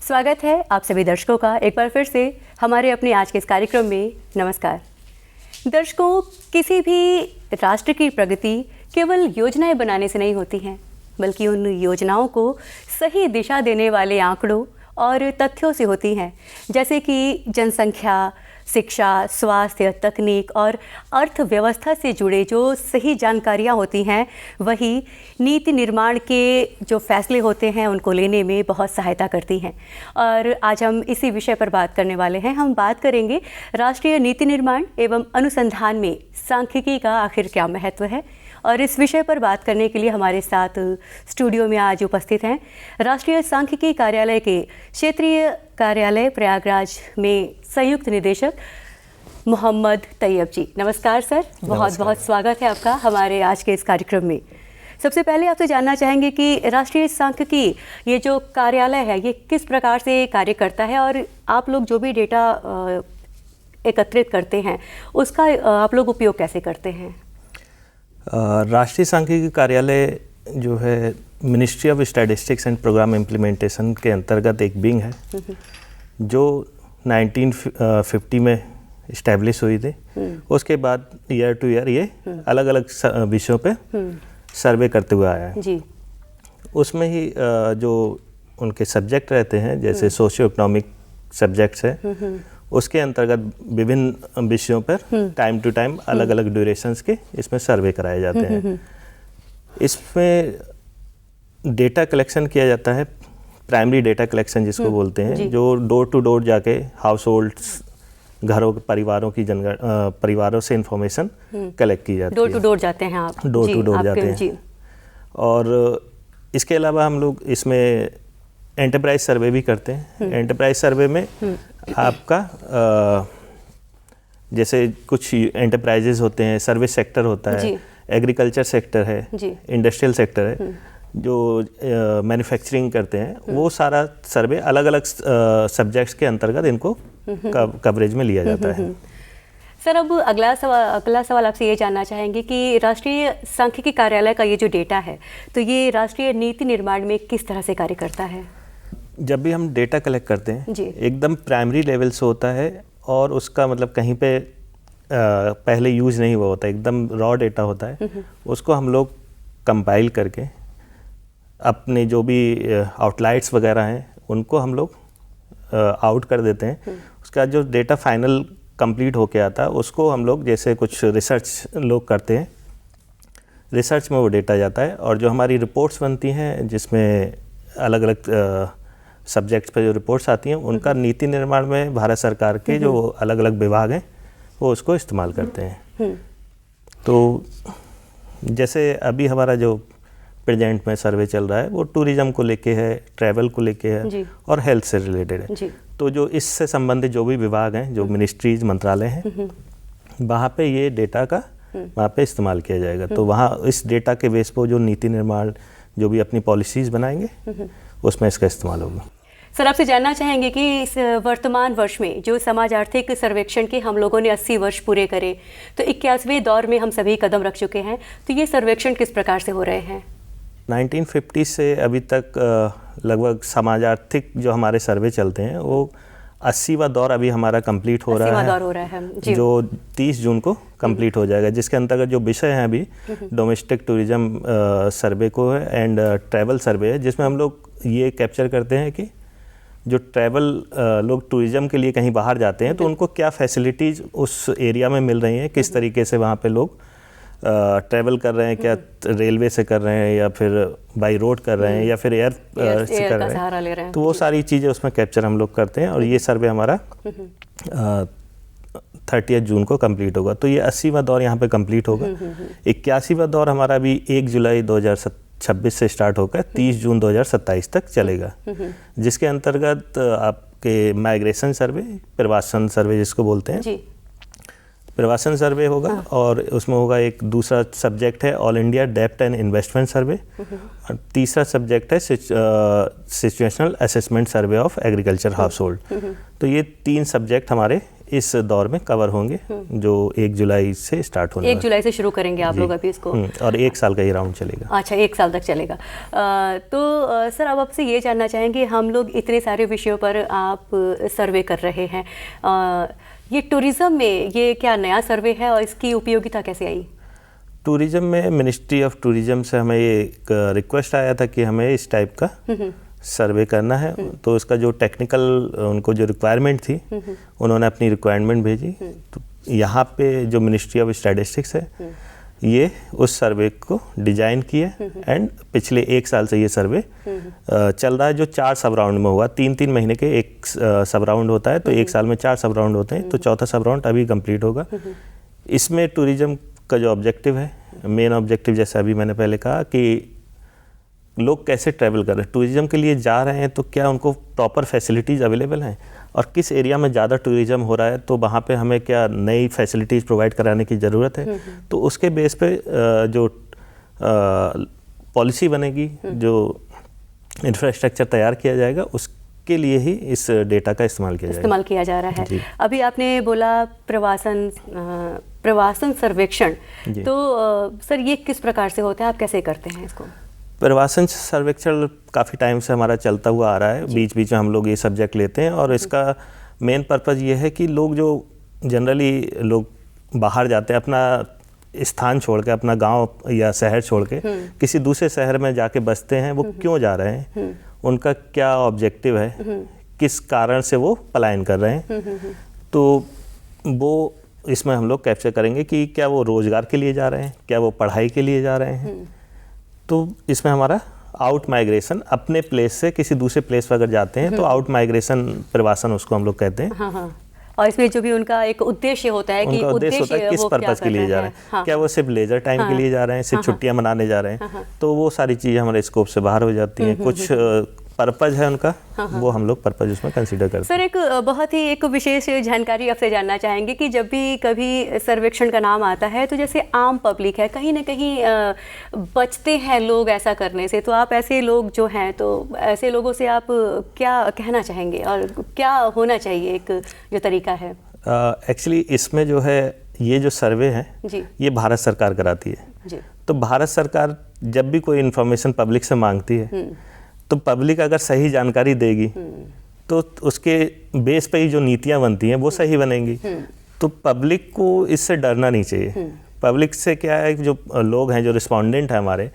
स्वागत है आप सभी दर्शकों का एक बार फिर से हमारे अपने आज के इस कार्यक्रम में। नमस्कार दर्शकों, किसी भी राष्ट्र की प्रगति केवल योजनाएं बनाने से नहीं होती हैं, बल्कि उन योजनाओं को सही दिशा देने वाले आंकड़ों और तथ्यों से होती हैं, जैसे कि जनसंख्या, शिक्षा, स्वास्थ्य, तकनीक और अर्थव्यवस्था से जुड़े जो सही जानकारियाँ होती हैं, वही नीति निर्माण के जो फैसले होते हैं उनको लेने में बहुत सहायता करती हैं। और आज हम इसी विषय पर बात करने वाले हैं। हम बात करेंगे राष्ट्रीय नीति निर्माण एवं अनुसंधान में सांख्यिकी का आखिर क्या महत्व है। और इस विषय पर बात करने के लिए हमारे साथ स्टूडियो में आज उपस्थित हैं राष्ट्रीय सांख्यिकी कार्यालय के क्षेत्रीय कार्यालय प्रयागराज में संयुक्त निदेशक मोहम्मद तैयब जी। नमस्कार सर, बहुत बहुत स्वागत है आपका हमारे आज के इस कार्यक्रम में। सबसे पहले आपसे जानना चाहेंगे कि राष्ट्रीय सांख्यिकी ये जो कार्यालय है ये किस प्रकार से कार्य करता है, और आप लोग जो भी डेटा एकत्रित करते हैं उसका आप लोग उपयोग कैसे करते हैं? राष्ट्रीय सांख्यिकी कार्यालय जो है Ministry of Statistics and Programme Implementation के अंतर्गत एक विंग है जो 1950 में इस्टेब्लिश हुई थी। उसके बाद ईयर टू ईयर ये अलग अलग विषयों पे सर्वे करते हुए आया है जी। उसमें ही जो उनके सब्जेक्ट रहते हैं, जैसे सोशियो इकोनॉमिक सब्जेक्ट्स है, उसके अंतर्गत विभिन्न विषयों पर टाइम टू टाइम अलग अलग ड्यूरेशंस के इसमें सर्वे कराए जाते हैं। इसमें डेटा कलेक्शन किया जाता है, प्राइमरी डेटा कलेक्शन जिसको बोलते हैं, जो डोर टू डोर जाके हाउस होल्ड्स, घरों परिवारों की परिवारों से इंफॉर्मेशन कलेक्ट की जाती है। डोर टू डोर जाते हैं आप? डोर टू डोर जाते हैं। और इसके अलावा हम लोग इसमें एंटरप्राइज सर्वे भी करते हैं। एंटरप्राइज सर्वे में आपका जैसे कुछ एंटरप्राइजेज होते हैं, सर्विस सेक्टर होता है, एग्रीकल्चर सेक्टर है, इंडस्ट्रियल सेक्टर है, जो मैन्युफैक्चरिंग करते हैं, वो सारा सर्वे अलग अलग सब्जेक्ट्स के अंतर्गत इनको कवरेज में लिया जाता है। सर, अब अगला सवाल आपसे ये जानना चाहेंगे कि राष्ट्रीय सांख्यिकी कार्यालय का ये जो डेटा है, तो ये राष्ट्रीय नीति निर्माण में किस तरह से कार्य करता है? जब भी हम डेटा कलेक्ट करते हैं एकदम प्राइमरी लेवल से होता है, और उसका मतलब कहीं पे पहले यूज़ नहीं हुआ होता, एकदम रॉ डेटा होता है। उसको हम लोग कंपाइल करके अपने जो भी आउटलाइट्स वगैरह हैं उनको हम लोग आउट कर देते हैं। उसका जो डेटा फाइनल कंप्लीट होके आता है उसको हम लोग, जैसे कुछ रिसर्च लोग करते हैं, रिसर्च में वो डेटा जाता है। और जो हमारी रिपोर्ट्स बनती हैं जिसमें अलग अलग सब्जेक्ट्स पे जो रिपोर्ट्स आती हैं, उनका नीति निर्माण में भारत सरकार के जो अलग अलग विभाग हैं वो उसको इस्तेमाल करते हैं। तो जैसे अभी हमारा जो प्रेजेंट में सर्वे चल रहा है वो टूरिज्म को लेके है, ट्रैवल को लेके है और हेल्थ से रिलेटेड है। तो जो इससे संबंधित जो भी विभाग हैं, जो मिनिस्ट्रीज, मंत्रालय हैं, वहाँ पे ये डेटा का वहाँ पे इस्तेमाल किया जाएगा। तो वहाँ इस डेटा के बेस पर जो नीति निर्माण, जो भी अपनी पॉलिसीज़ बनाएंगे, उसमें इसका इस्तेमाल होगा। सर, आपसे जानना चाहेंगे कि इस वर्तमान वर्ष में जो समाज आर्थिक सर्वेक्षण के हम लोगों ने 80 वर्ष पूरे करे, तो 81वें दौर में हम सभी कदम रख चुके हैं, तो ये सर्वेक्षण किस प्रकार से हो रहे हैं? 1950 से अभी तक लगभग समाज आर्थिक जो हमारे सर्वे चलते हैं वो 80वां दौर अभी हमारा कंप्लीट हो रहा है, जो 30 जून को कंप्लीट हो जाएगा, जिसके अंतर्गत जो विषय हैं अभी डोमेस्टिक टूरिज्म सर्वे को है एंड ट्रैवल सर्वे है, जिसमें हम लोग ये कैप्चर करते हैं कि जो ट्रैवल लोग टूरिज्म के लिए कहीं बाहर जाते हैं तो उनको क्या फैसिलिटीज़ उस एरिया में मिल रही हैं, किस तरीके से वहाँ पे लोग ट्रैवल कर रहे हैं, क्या रेलवे से कर रहे हैं या फिर बाई रोड कर रहे हैं या फिर एयर से कर रहे हैं। तो वो सारी चीज़ें उसमें कैप्चर हम लोग करते हैं। और ये सर्वे हमारा 30 जून को कंप्लीट होगा। तो ये 80वां दौर यहाँ पे कंप्लीट होगा। 81वां दौर हमारा भी 1 जुलाई 2026 से स्टार्ट होकर 30 जून 2027 तक चलेगा, जिसके अंतर्गत आपके माइग्रेशन सर्वे, प्रवासन सर्वे जिसको बोलते हैं, प्रवासन सर्वे होगा। और उसमें होगा एक दूसरा सब्जेक्ट है ऑल इंडिया डेप्ट एंड इन्वेस्टमेंट सर्वे, और तीसरा सब्जेक्ट है situational assessment survey of agriculture household. तो ये 3 सब्जेक्ट हमारे इस दौर में कवर होंगे, जो 1 जुलाई से स्टार्ट होने 1 जुलाई से शुरू करेंगे आप लोग अभी इसको, और 1 साल का ये राउंड चलेगा। अच्छा, 1 साल तक चलेगा। तो सर अब आपसे ये जानना चाहेंगे, हम लोग इतने सारे विषयों पर आप सर्वे कर रहे हैं, ये टूरिज़्म में ये क्या नया सर्वे है और इसकी उपयोगिता कैसे आई? टूरिज़्म में मिनिस्ट्री ऑफ टूरिज़्म से हमें ये एक रिक्वेस्ट आया था कि हमें इस टाइप का सर्वे करना है, तो इसका जो टेक्निकल उनको जो रिक्वायरमेंट थी उन्होंने अपनी रिक्वायरमेंट भेजी। तो यहाँ पे जो मिनिस्ट्री ऑफ स्टैटिस्टिक्स है ये उस सर्वे को डिजाइन किए, एंड पिछले 1 साल से ये सर्वे चल रहा है, जो 4 सब राउंड में हुआ। 3-3 महीने के एक सब राउंड होता है, तो 1 साल में 4 सब राउंड होते हैं, तो चौथा सब राउंड अभी कंप्लीट होगा। इसमें टूरिज़्म का जो ऑब्जेक्टिव है, मेन ऑब्जेक्टिव जैसे अभी मैंने पहले कहा कि लोग कैसे ट्रैवल कर रहे हैं, टूरिज़्म के लिए जा रहे हैं तो क्या उनको प्रॉपर फैसिलिटीज़ अवेलेबल हैं, और किस एरिया में ज़्यादा टूरिज़्म हो रहा है तो वहाँ पे हमें क्या नई फैसिलिटीज़ प्रोवाइड कराने की ज़रूरत है। तो उसके बेस पे जो पॉलिसी बनेगी, जो इंफ्रास्ट्रक्चर तैयार किया जाएगा, उसके लिए ही इस डेटा का इस्तेमाल किया जा रहा है। अभी आपने बोला प्रवासन सर्वेक्षण, तो सर ये किस प्रकार से होता है, आप कैसे करते हैं इसको? प्रवासन सर्वेक्षण काफ़ी टाइम से हमारा चलता हुआ आ रहा है, बीच बीच में हम लोग ये सब्जेक्ट लेते हैं, और इसका मेन पर्पज़ ये है कि लोग जो जनरली लोग बाहर जाते हैं, अपना स्थान छोड़ के, अपना गांव या शहर छोड़ के किसी दूसरे शहर में जाके बसते हैं, वो क्यों जा रहे हैं, उनका क्या ऑब्जेक्टिव है, किस कारण से वो पलायन कर रहे हैं, तो वो इसमें हम लोग कैप्चर करेंगे कि क्या वो रोज़गार के लिए जा रहे हैं, क्या वो पढ़ाई के लिए जा रहे हैं। तो इसमें हमारा आउट माइग्रेशन, अपने प्लेस से किसी दूसरे प्लेस पर अगर जाते हैं तो आउट माइग्रेशन प्रवासन उसको हम लोग कहते हैं। हाँ। और इसमें जो भी उनका एक उद्देश्य होता है कि उद्देश्य होता है किस पर्पज़ के लिए जा रहे हैं। हाँ। क्या वो सिर्फ लेजर टाइम के लिए जा रहे हैं, सिर्फ छुट्टियां मनाने जा रहे हैं, तो वो सारी चीज़ें हमारे स्कोप से बाहर हो जाती हैं। कुछ पर्पज़ है उनका, वो हम लोग पर्पज़ उसमें कंसीडर करते हैं। सर एक बहुत ही एक विशेष जानकारी आपसे जानना चाहेंगे कि जब भी कभी सर्वेक्षण का नाम आता है तो जैसे आम पब्लिक है, कहीं ना कहीं बचते हैं लोग ऐसा करने से, तो आप ऐसे लोग जो हैं, तो ऐसे लोगों से आप क्या कहना चाहेंगे और क्या होना चाहिए एक जो तरीका है? एक्चुअली इसमें जो है, ये जो सर्वे है ये भारत सरकार कराती है जी। तो भारत सरकार जब भी कोई इन्फॉर्मेशन पब्लिक से मांगती है तो पब्लिक अगर सही जानकारी देगी तो उसके बेस पे ही जो नीतियां बनती हैं वो सही बनेंगी। तो पब्लिक को इससे डरना नहीं चाहिए। पब्लिक से क्या है, जो लोग हैं, जो रिस्पोंडेंट हैं हमारे,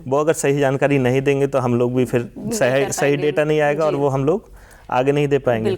वो अगर सही जानकारी नहीं देंगे तो हम लोग भी फिर सही डेटा नहीं आएगा और वो हम लोग आगे नहीं दे पाएंगे।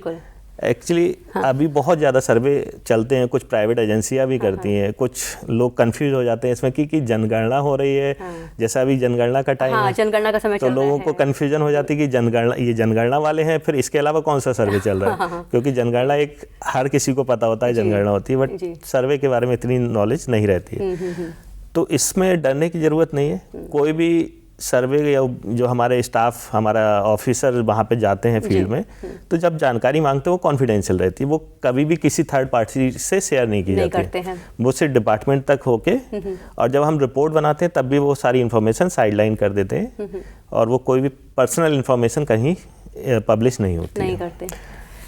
एक्चुअली अभी बहुत ज़्यादा सर्वे चलते हैं, कुछ प्राइवेट एजेंसियां भी करती हैं, कुछ लोग कंफ्यूज हो जाते हैं इसमें कि जनगणना हो रही है, जैसा अभी जनगणना का टाइम है, जनगणना का समय तो लोगों को कंफ्यूजन हो जाती है कि ये जनगणना वाले हैं, फिर इसके अलावा कौन सा सर्वे चल रहा है। क्योंकि जनगणना एक हर किसी को पता होता है जनगणना होती है, बट सर्वे के बारे में इतनी नॉलेज नहीं रहती है। तो इसमें डरने की ज़रूरत नहीं है। कोई भी सर्वे या जो हमारे स्टाफ, हमारा ऑफिसर वहाँ पे जाते हैं फील्ड में, तो जब जानकारी मांगते हैं वो कॉन्फिडेंशियल रहती है, वो कभी भी किसी थर्ड पार्टी से शेयर नहीं की जाती है, वो सिर्फ डिपार्टमेंट तक होके, और जब हम रिपोर्ट बनाते हैं तब भी वो सारी इन्फॉर्मेशन साइडलाइन कर देते हैं, और वो कोई भी पर्सनल इन्फॉर्मेशन कहीं पब्लिश नहीं होती नहीं करते।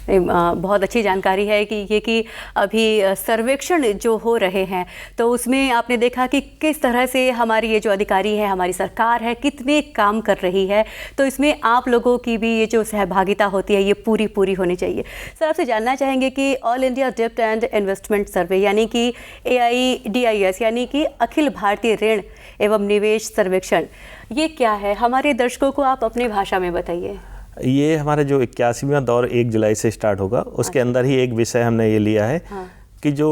बहुत अच्छी जानकारी है कि अभी सर्वेक्षण जो हो रहे हैं तो उसमें आपने देखा कि किस तरह से हमारी ये जो अधिकारी है, हमारी सरकार है, कितने काम कर रही है। तो इसमें आप लोगों की भी ये जो सहभागिता होती है ये पूरी होनी चाहिए। सर आपसे जानना चाहेंगे कि ऑल इंडिया डेब्ट एंड इन्वेस्टमेंट सर्वे यानी कि AIDIS यानी कि अखिल भारतीय ऋण एवं निवेश सर्वेक्षण, ये क्या है? हमारे दर्शकों को आप अपनी भाषा में बताइए। ये हमारा जो 81वां दौर 1 जुलाई से स्टार्ट होगा, उसके अंदर ही एक विषय हमने ये लिया है कि जो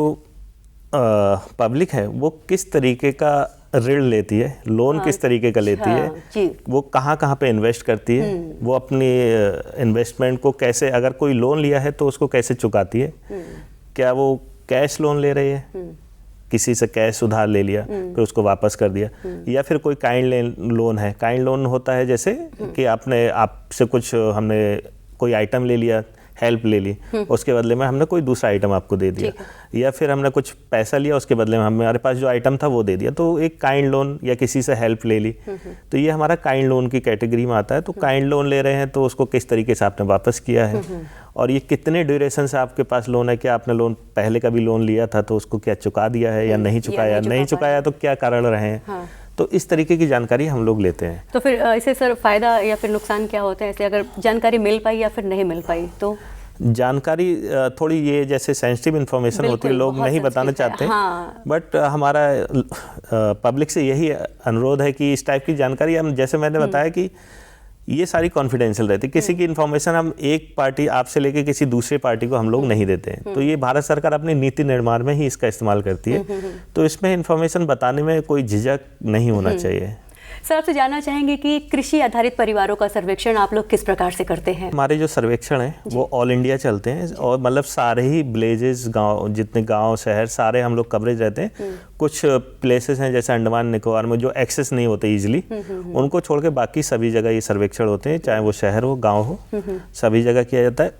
पब्लिक है वो किस तरीके का ऋण लेती है, लोन किस तरीके का लेती है, वो कहाँ पे इन्वेस्ट करती है, वो अपनी इन्वेस्टमेंट को कैसे, अगर कोई लोन लिया है तो उसको कैसे चुकाती है, क्या वो कैश लोन ले रही है, किसी से कैश उधार ले लिया फिर उसको वापस कर दिया, या फिर कोई काइंड लोन है। काइंड लोन होता है जैसे कि आपसे कुछ हमने कोई आइटम ले लिया, हेल्प ले ली, उसके बदले में हमने कोई दूसरा आइटम आपको दे दिया, या फिर हमने कुछ पैसा लिया, उसके बदले में हमारे पास जो आइटम था वो दे दिया, तो एक काइंड लोन या किसी से हेल्प ले ली, तो ये हमारा काइंड लोन की कैटेगरी में आता है। तो काइंड लोन ले रहे हैं तो उसको किस तरीके से आपने वापस किया है, और ये कितने ड्यूरेशन से आपके पास लोन है, क्या आपने लोन पहले का भी लोन लिया था तो उसको क्या चुका दिया है या नहीं चुकाया, नहीं चुकाया तो क्या कारण रहे हैं, तो इस तरीके की जानकारी हम लोग लेते हैं। तो फिर इससे सर फायदा या फिर नुकसान क्या होता है, ऐसे अगर जानकारी मिल पाई या फिर नहीं मिल पाई तो? जानकारी थोड़ी ये जैसे सेंसिटिव इन्फॉर्मेशन होती है, लोग नहीं बताना चाहते, बट हमारा पब्लिक से यही अनुरोध है कि इस टाइप की जानकारी हम, जैसे मैंने बताया कि ये सारी कॉन्फिडेंशियल रहती है, किसी की इन्फॉर्मेशन हम एक पार्टी आपसे लेके किसी दूसरे पार्टी को हम लोग नहीं देते हैं। तो ये भारत सरकार अपनी नीति निर्माण में ही इसका इस्तेमाल करती है, तो इसमें इन्फॉर्मेशन बताने में कोई झिझक नहीं होना चाहिए। सर आपसे जानना चाहेंगे कि कृषि आधारित परिवारों का सर्वेक्षण आप लोग किस प्रकार से करते हैं? हमारे जो सर्वेक्षण हैं वो ऑल इंडिया चलते हैं, और मतलब सारे ही विलेजेस, गांव, जितने गांव शहर सारे हम लोग कवरेज रहते हैं। कुछ प्लेसेस हैं जैसे अंडमान निकोबार में जो एक्सेस नहीं होते इजीली, उनको छोड़ के बाकी सभी जगह ये सर्वेक्षण होते हैं, चाहे वो शहर हो गाँव हो, सभी जगह किया जाता है।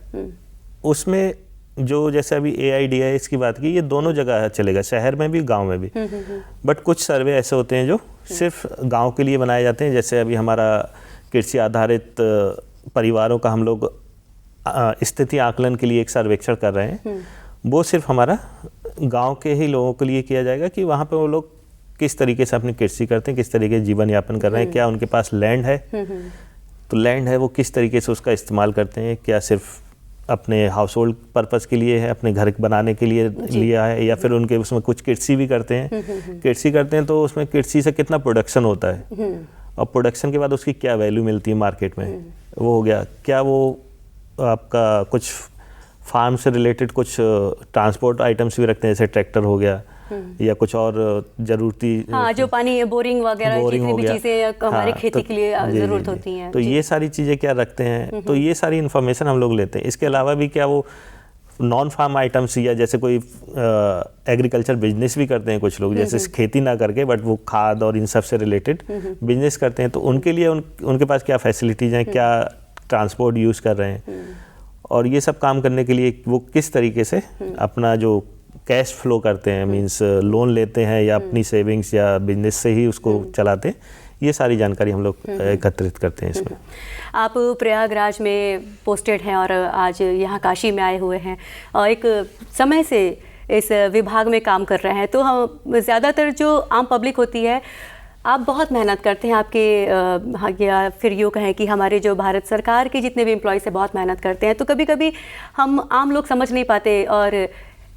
उसमें जो जैसे अभी AIDIS की बात की, ये दोनों जगह चलेगा, शहर में भी गांव में भी, बट कुछ सर्वे ऐसे होते हैं जो सिर्फ गांव के लिए बनाए जाते हैं। जैसे अभी हमारा कृषि आधारित परिवारों का हम लोग स्थिति आकलन के लिए एक सर्वेक्षण कर रहे हैं, वो सिर्फ हमारा गांव के ही लोगों के लिए किया जाएगा कि वहाँ पे वो लोग किस तरीके से अपनी कृषि करते हैं, किस तरीके से जीवन यापन कर रहे हैं, क्या उनके पास लैंड है, तो लैंड है वो किस तरीके से उसका इस्तेमाल करते हैं, क्या सिर्फ अपने हाउस होल्ड पर्पज़ के लिए है, अपने घर बनाने के लिए लिया है, या फिर उनके उसमें कुछ कृषि भी करते हैं। कृषि करते हैं तो उसमें कृषि से कितना प्रोडक्शन होता है, और प्रोडक्शन के बाद उसकी क्या वैल्यू मिलती है मार्केट में, वो हो गया। क्या वो आपका कुछ फार्म से रिलेटेड कुछ ट्रांसपोर्ट आइटम्स भी रखते हैं, जैसे ट्रैक्टर हो गया या कुछ और जरूरती, जो पानी बोरिंग वगैरह जितनी भी चीज़ें हमारे खेती के लिए ज़रूरत होती हैं, तो ये सारी चीज़ें क्या रखते हैं, तो ये सारी इन्फॉर्मेशन हम लोग लेते हैं। इसके अलावा भी क्या वो नॉन फार्म आइटम्स, या जैसे कोई एग्रीकल्चर बिजनेस भी करते हैं कुछ लोग, जैसे खेती ना करके बट वो खाद और इन सब से रिलेटेड बिजनेस करते हैं, तो उनके लिए उनके पास क्या फैसिलिटीज़ हैं, क्या ट्रांसपोर्ट यूज़ कर रहे हैं, और ये सब काम करने के लिए वो किस तरीके से अपना जो कैश फ्लो करते हैं, मींस लोन लेते हैं या अपनी सेविंग्स या बिजनेस से ही उसको चलाते हैं, ये सारी जानकारी हम लोग एकत्रित करते हैं इसमें। आप प्रयागराज में पोस्टेड हैं और आज यहाँ काशी में आए हुए हैं, और एक समय से इस विभाग में काम कर रहे हैं, तो हम ज़्यादातर जो आम पब्लिक होती है, आप बहुत मेहनत करते हैं, आपके या फिर यूँ कहें कि हमारे जो भारत सरकार के जितने भी एम्प्लॉयज़ हैं बहुत मेहनत करते हैं, तो कभी कभी हम आम लोग समझ नहीं पाते, और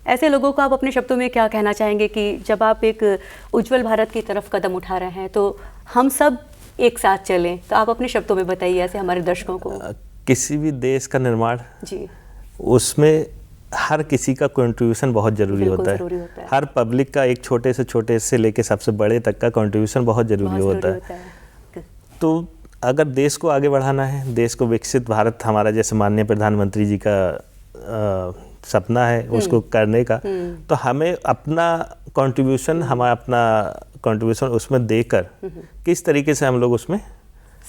ऐसे लोगों को आप अपने शब्दों में क्या कहना चाहेंगे कि जब आप एक उज्जवल भारत की तरफ कदम उठा रहे हैं तो हम सब एक साथ चलें, तो आप अपने शब्दों में बताइए ऐसे हमारे दर्शकों को। किसी भी देश का निर्माण जी, उसमें हर किसी का कंट्रीब्यूशन बहुत ज़रूरी होता है। हर पब्लिक का, एक छोटे से लेके सबसे बड़े तक का कंट्रीब्यूशन बहुत ज़रूरी होता है। तो अगर देश को आगे बढ़ाना है, देश को विकसित भारत, हमारा जैसे माननीय प्रधानमंत्री जी का सपना है उसको करने का, तो हमें अपना कंट्रीब्यूशन उसमें देकर किस तरीके से हम लोग उसमें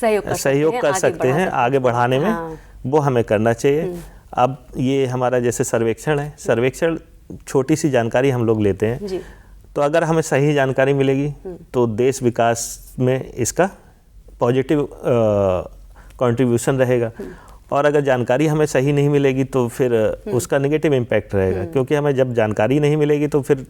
सहयोग कर सकते हैं आगे बढ़ाने में, वो हमें करना चाहिए। अब ये हमारा जैसे सर्वेक्षण है, सर्वेक्षण छोटी सी जानकारी हम लोग लेते हैं, तो अगर हमें सही जानकारी मिलेगी तो देश विकास में इसका पॉजिटिव कंट्रीब्यूशन रहेगा, और अगर जानकारी हमें सही नहीं मिलेगी तो फिर उसका नेगेटिव इम्पैक्ट रहेगा, क्योंकि हमें जब जानकारी नहीं मिलेगी तो फिर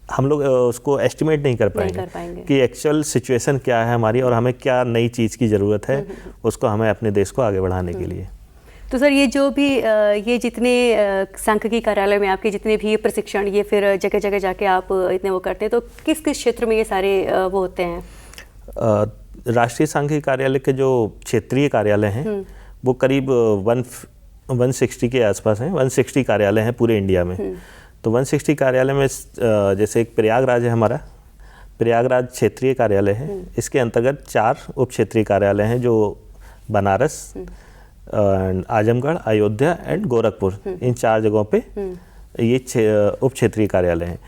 हम लोग उसको एस्टिमेट नहीं कर पाएंगे कि एक्चुअल सिचुएशन क्या है हमारी, और हमें क्या नई चीज़ की ज़रूरत है उसको हमें अपने देश को आगे बढ़ाने के लिए। तो सर ये जो भी ये जितने सांख्यिकी कार्यालय में आपके जितने भी प्रशिक्षण, ये फिर जगह जगह जाके आप इतने वो करते हैं, तो किस किस क्षेत्र में ये सारे वो होते हैं? राष्ट्रीय सांख्यिकी कार्यालय के जो क्षेत्रीय कार्यालय हैं वो करीब 160 के आसपास हैं, 160 कार्यालय हैं पूरे इंडिया में। तो 160 कार्यालय में जैसे एक प्रयागराज है हमारा, प्रयागराज क्षेत्रीय कार्यालय है, इसके अंतर्गत 4 उप क्षेत्रीय कार्यालय हैं जो बनारस, आजमगढ़, अयोध्या एंड गोरखपुर, इन 4 जगहों पे ये उप क्षेत्रीय कार्यालय हैं।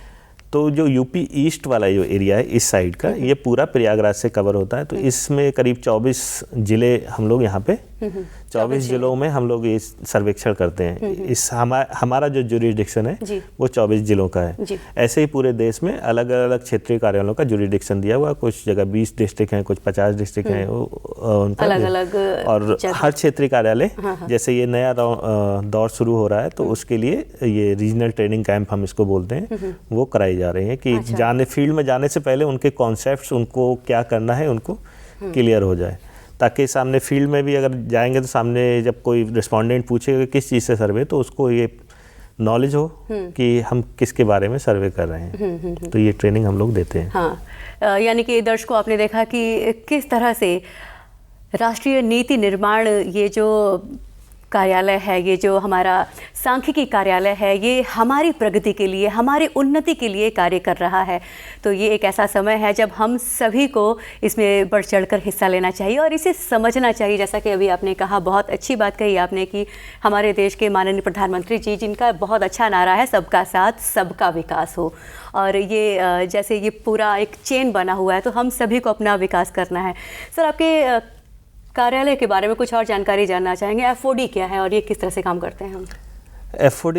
तो जो यूपी ईस्ट वाला जो एरिया है इस साइड का, ये पूरा प्रयागराज से कवर होता है। तो इसमें करीब 24 ज़िले हम लोग यहाँ पे 24 जिलों में हम लोग ये सर्वेक्षण करते हैं। इस हमारा जो जुरिडिक्शन है वो 24 जिलों का है। ऐसे ही पूरे देश में अलग अलग क्षेत्रीय कार्यालयों का जुरिडिक्शन दिया हुआ, कुछ जगह 20 डिस्ट्रिक्ट हैं, कुछ 50 डिस्ट्रिक्ट हैं, उनका अलग अलग। और हर क्षेत्रीय कार्यालय जैसे ये नया दौर शुरू हो रहा है तो उसके लिए ये रीजनल ट्रेनिंग कैंप हम इसको बोलते हैं, वो कराई जा रही हैं कि जाने फील्ड में जाने से पहले उनके कॉन्सेप्ट्स, उनको क्या करना है, उनको क्लियर हो जाए, ताकि सामने फील्ड में भी अगर जाएंगे तो सामने जब कोई रिस्पोंडेंट पूछेगा किस चीज़ से सर्वे, तो उसको ये नॉलेज हो कि हम किसके बारे में सर्वे कर रहे हैं। तो ये ट्रेनिंग हम लोग देते हैं। हाँ, यानी कि दर्शकों आपने देखा कि किस तरह से राष्ट्रीय नीति निर्माण ये जो कार्यालय है, ये जो हमारा सांख्यिकी कार्यालय है, ये हमारी प्रगति के लिए, हमारी उन्नति के लिए कार्य कर रहा है। तो ये एक ऐसा समय है जब हम सभी को इसमें बढ़ चढ़कर हिस्सा लेना चाहिए और इसे समझना चाहिए। जैसा कि अभी आपने कहा, बहुत अच्छी बात कही आपने कि हमारे देश के माननीय प्रधानमंत्री जी, जिनका बहुत अच्छा नारा है सबका साथ सबका विकास हो, और ये जैसे ये पूरा एक चेन बना हुआ है, तो हम सभी को अपना विकास करना है। सर, आपके कार्यालय के बारे में कुछ और जानकारी जानना चाहेंगे। FOD क्या है और ये किस तरह से काम करते हैं हम? FOD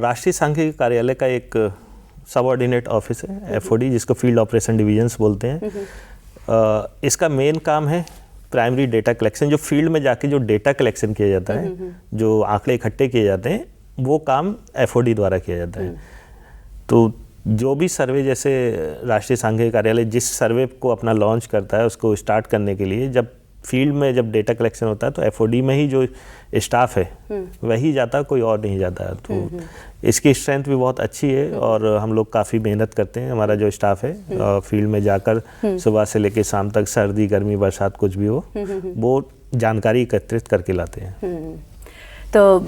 राष्ट्रीय सांख्यिकी कार्यालय का एक सबऑर्डिनेट ऑफिस है, FOD, जिसको फील्ड ऑपरेशन डिवीजन्स बोलते हैं। इसका मेन काम है प्राइमरी डेटा कलेक्शन, जो फील्ड में जाके जो डेटा कलेक्शन किया जाता है, जो आंकड़े इकट्ठे किए जाते हैं, वो काम FOD द्वारा किया जाता है। तो जो भी सर्वे, जैसे राष्ट्रीय सांख्यिकी कार्यालय जिस सर्वे को अपना लॉन्च करता है, उसको स्टार्ट करने के लिए जब फील्ड में जब डेटा कलेक्शन होता है तो FOD में ही जो स्टाफ है वही जाता है, कोई और नहीं जाता है। तो इसकी स्ट्रेंथ भी बहुत अच्छी है और हम लोग काफ़ी मेहनत करते हैं। हमारा जो स्टाफ है फील्ड में जाकर सुबह से लेकर शाम तक, सर्दी गर्मी बरसात कुछ भी हो, वो जानकारी एकत्रित करके लाते हैं। तो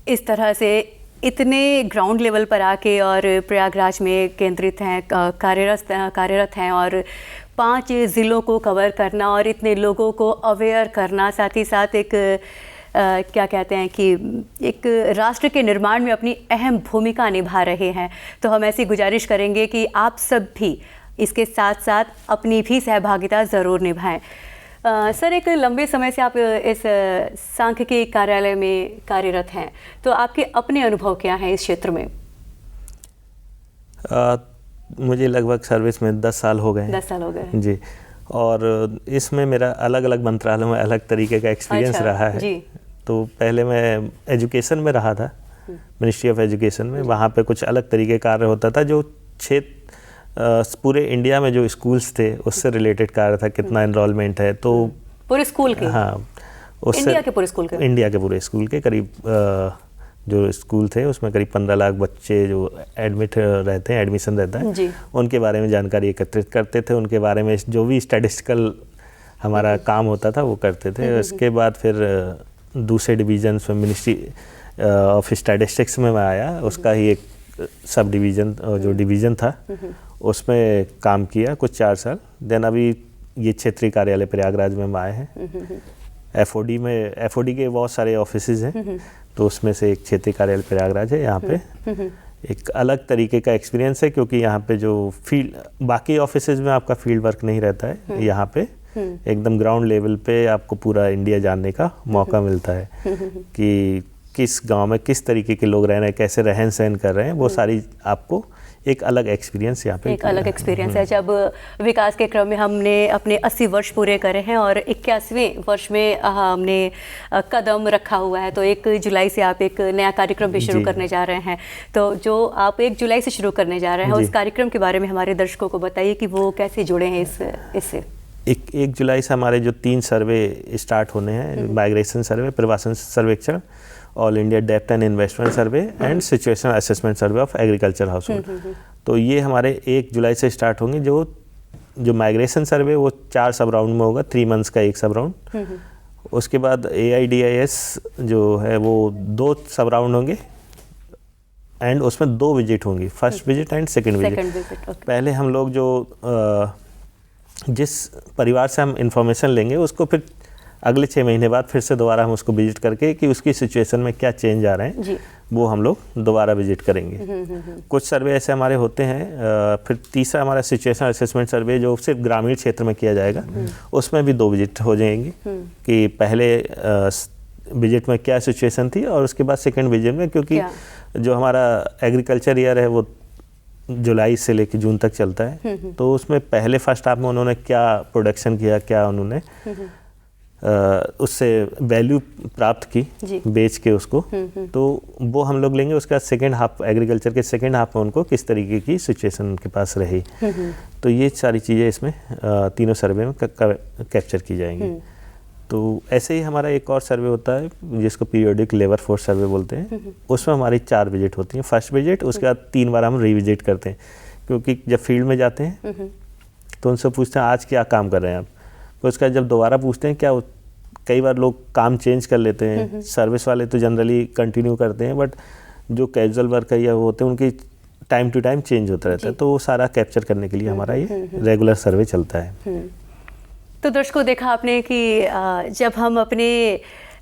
इस तरह से इतने ग्राउंड लेवल पर आके और प्रयागराज में केंद्रित हैं, कार्यरत हैं, और 5 ज़िलों को कवर करना और इतने लोगों को अवेयर करना, साथ ही साथ एक क्या कहते हैं कि एक राष्ट्र के निर्माण में अपनी अहम भूमिका निभा रहे हैं। तो हम ऐसी गुजारिश करेंगे कि आप सब भी इसके साथ साथ अपनी भी सहभागिता ज़रूर निभाएं। सर, एक लंबे समय से आप इस सांख्यिकी कार्यालय में कार्यरत हैं, तो आपके अपने अनुभव क्या हैं इस क्षेत्र में? मुझे लगभग सर्विस में 10 साल हो गए। 10 साल हो गए जी। और इसमें मेरा अलग अलग मंत्रालयों में अलग तरीके का एक्सपीरियंस रहा है। जी। तो पहले मैं एजुकेशन में रहा था, मिनिस्ट्री ऑफ एजुकेशन में। वहाँ पे कुछ अलग तरीके कार्य होता था, जो पूरे इंडिया में जो स्कूल्स थे उससे रिलेटेड कार्य था, कितना एनरोलमेंट है, तो पूरे स्कूल के, हाँ, उससे इंडिया के पूरे स्कूल के, इंडिया के पूरे स्कूल के करीब जो स्कूल थे उसमें करीब 15 लाख बच्चे जो एडमिट रहते हैं, एडमिशन रहता है, उनके बारे में जानकारी एकत्रित करते थे। उनके बारे में जो भी स्टैटिस्टिकल हमारा काम होता था वो करते थे। उसके बाद फिर दूसरे डिवीजन में मिनिस्ट्री ऑफ स्टैटिस्टिक्स में मैं आया, उसका ही एक सब डिवीज़न जो डिवीज़न था उसमें काम किया कुछ 4 साल। देन अभी ये क्षेत्रीय कार्यालय प्रयागराज में हम आए हैं। FOD में, FOD के बहुत सारे ऑफिसेज हैं, तो उसमें से एक क्षेत्रीय कार्यालय प्रयागराज है। यहाँ पे एक अलग तरीके का एक्सपीरियंस है, क्योंकि यहाँ पे जो फील्ड, बाकी ऑफिसेज में आपका फील्ड वर्क नहीं रहता है, यहाँ पे एकदम ग्राउंड लेवल पे आपको पूरा इंडिया जानने का मौका मिलता है कि किस गांव में किस तरीके के लोग रह रहे हैं, कैसे रहन सहन कर रहे हैं, वो सारी आपको एक अलग एक्सपीरियंस यहाँ पे, एक अलग एक्सपीरियंस है। जब विकास के क्रम में हमने अपने 80 वर्ष पूरे करे हैं और 81वें वर्ष में हमने कदम रखा हुआ है, तो 1 जुलाई से आप एक नया कार्यक्रम भी शुरू करने जा रहे हैं। तो जो आप 1 जुलाई से शुरू करने जा रहे हैं, उस कार्यक्रम के बारे में हमारे दर्शकों को बताइए कि वो कैसे जुड़े हैं इससे। 1 जुलाई से हमारे जो 3 सर्वे स्टार्ट होने हैं, माइग्रेशन सर्वे, प्रवासन सर्वेक्षण, all India depth and investment survey and situation assessment survey of agriculture household. तो ये हमारे 1 जुलाई से स्टार्ट होंगे। जो माइग्रेशन सर्वे वो 4 सब राउंड में होगा, 3 मंथ्स का 1 सब राउंड। उसके बाद AIDIS जो है वो 2 सब राउंड होंगे एंड उसमें 2 विजिट होंगी, first visit and second visit. पहले हम लोग जो जिस परिवार से हम इंफॉर्मेशन लेंगे उसको फिर अगले 6 महीने बाद फिर से दोबारा हम उसको विजिट करके कि उसकी सिचुएशन में क्या चेंज आ रहे हैं जी। वो हम लोग दोबारा विजिट करेंगे। कुछ सर्वे ऐसे हमारे होते हैं। फिर तीसरा हमारा सिचुएशन असेसमेंट सर्वे जो सिर्फ ग्रामीण क्षेत्र में किया जाएगा, उसमें भी 2 विजिट हो जाएंगी कि पहले विजिट में क्या सिचुएशन थी और उसके बाद सेकंड विजिट में, क्योंकि जो हमारा एग्रीकल्चर ईयर है वो जुलाई से लेकर जून तक चलता है, तो उसमें पहले फर्स्ट हाफ में उन्होंने क्या प्रोडक्शन किया, क्या उन्होंने उससे वैल्यू प्राप्त की बेच के उसको, तो वो हम लोग लेंगे। उसका सेकंड हाफ, एग्रीकल्चर के सेकंड हाफ में उनको किस तरीके की सिचुएशन उनके पास रही, तो ये सारी चीज़ें इसमें तीनों सर्वे में कैप्चर की जाएंगी। तो ऐसे ही हमारा एक और सर्वे होता है जिसको पीरियोडिक लेबर फोर्स सर्वे बोलते हैं। उसमें हमारी 4 विजिट होती हैं। फर्स्ट विजिट, उसके बाद 3 बार हम रिविजिट करते हैं, क्योंकि जब फील्ड में जाते हैं तो उनसे पूछते हैं आज क्या काम कर रहे हैं आप, तो उसका जब दोबारा पूछते हैं क्या, कई बार लोग काम चेंज कर लेते हैं। सर्विस वाले तो जनरली कंटिन्यू करते हैं, बट जो कैजुअल वर्कर या वो होते हैं उनकी टाइम टू टाइम चेंज होता रहता है, तो वो सारा कैप्चर करने के लिए हमारा ये रेगुलर सर्वे चलता है। तो दर्शकों, देखा आपने कि जब हम अपने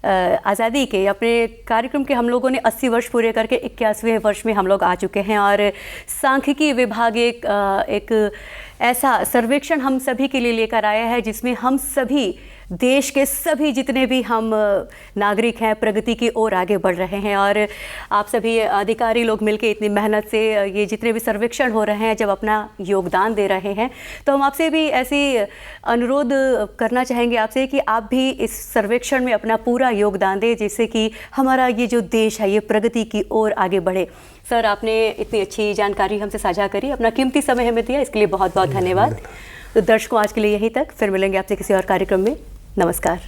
आज़ादी के अपने कार्यक्रम के हम लोगों ने 80 वर्ष पूरे करके 81वें वर्ष में हम लोग आ चुके हैं, और सांख्यिकी विभाग एक ऐसा सर्वेक्षण हम सभी के लिए लेकर आया है जिसमें हम सभी देश के सभी जितने भी हम नागरिक हैं प्रगति की ओर आगे बढ़ रहे हैं। और आप सभी अधिकारी लोग मिलके इतनी मेहनत से ये जितने भी सर्वेक्षण हो रहे हैं जब अपना योगदान दे रहे हैं, तो हम आपसे भी ऐसी अनुरोध करना चाहेंगे आपसे कि आप भी इस सर्वेक्षण में अपना पूरा योगदान दें, जिससे कि हमारा ये जो देश है ये प्रगति की ओर आगे बढ़े। सर, आपने इतनी अच्छी जानकारी हमसे साझा करी, अपना कीमती समय हमें दिया, इसके लिए बहुत बहुत धन्यवाद। तो दर्शकों, आज के लिए यहीं तक, फिर मिलेंगे आपसे किसी और कार्यक्रम में। नमस्कार।